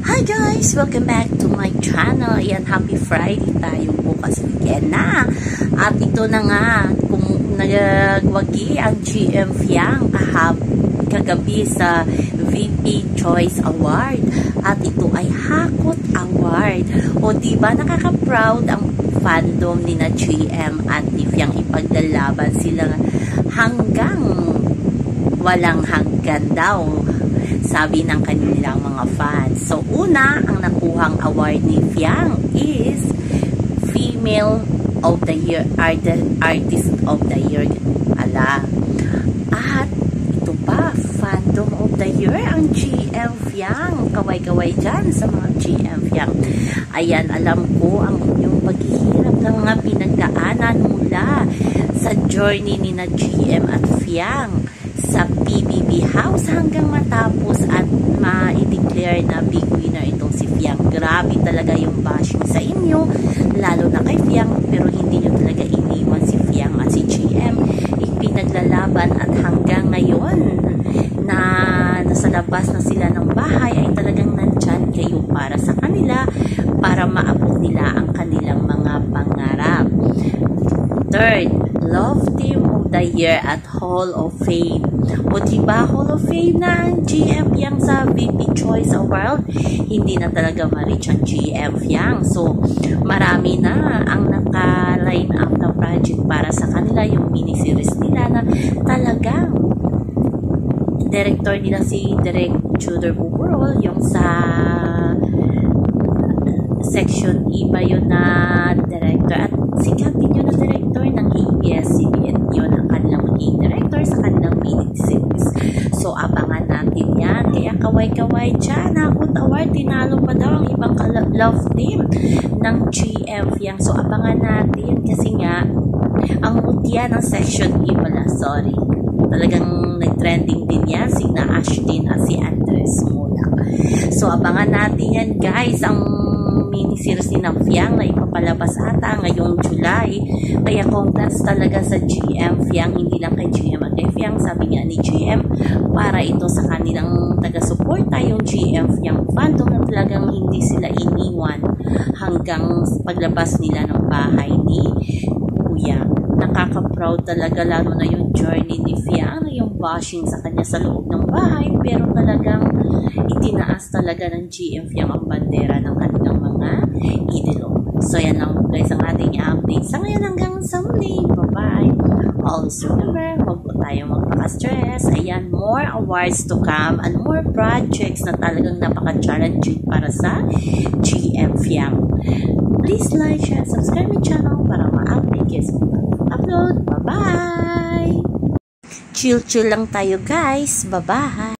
Hi guys! Welcome back to my channel. Ayan, happy Friday tayo, bukas weekend na. At ito na nga, kung nagwagi ang GM Fiang kagabi sa VP Choice Award. At ito ay Hakot Award. O diba, nakaka-proud ang fandom ni na GM at ni Fiang, ipaglalaban sila hanggang walang hanggan daw, sabi ng kanilang mga fans. So, una, ang nakuhang award ni Fiang is Female of the Year, Artist of the Year. Ala. At ito pa, Fandom of the Year, ang GM Fiang. Kaway-kaway dyan sa mga GM Fiang. Ayan, alam ko ang yung paghihirap ng mga pinagdaanan mula sa journey ni na GM at Fiang sa PBB House hanggang matapos at ma-declare na big winner itong si Fiang. Grabe talaga yung bashing sa inyo, lalo na kay Fiang, pero hindi nyo talaga iniwan si Fiang at si GM. Ipinaglalaban at hanggang ngayon na nasa labas na sila ng bahay ay talagang nandyan kayo para sa kanila, para maabot nila ang kanilang mga pangarap. Third, Love Team of the Year at Hall of Fame. O diba, Hall of Fame na ang GM Fiang sa VP Choice Award, hindi na talaga ma-reach ang GM Fiang. So, marami na ang naka-line up na project para sa kanila, yung miniseries nila na talagang director nila si Direk Tudor Buburol, yung sa Section E ba yun na director, at sikat din yun na director ng ABS-CBN, yun ang kanilang maging director sa kanilang mini-series. So, abangan natin yan. Kaya kaway-kaway dyan, Hakot Award, tinalo pa daw ang ibang love team ng GM Fiang. So, abangan natin kasi nga, ang mutya ng Section E pala, sorry. Talagang nag-trending din yan, si na Ashtin at si Andres Mulak. So, abangan natin yan, guys, ang mini-series ni ng Fiang na ipapalabas ata ngayong July. Kaya congrats talaga sa GM Fiang, hindi lang kay GM at kay Fiang. Sabi nga ni GM, para ito sa kanilang taga-suporta, yung GM Fiang fandom na talagang hindi sila iniwan hanggang paglabas nila ng bahay ni Kuya. Nakaka-proud talaga, lalo na yung journey ni Fiang, yung bashing sa kanya sa loob ng bahay, pero talagang itinaas talaga ng GM Fiang ang bandera ng kanilang mga idolo. So, yan lang guys ang ating update sa ngayon, hanggang sa muli. Bye-bye. Always remember, huwag po tayong magpaka-stress. Ayan, more awards to come and more projects na talagang napaka-challenging para sa GM Fiang. Please like, share, subscribe my channel para ma-update kayo sa upload. Bye-bye! Chill-chill lang tayo guys. Bye-bye!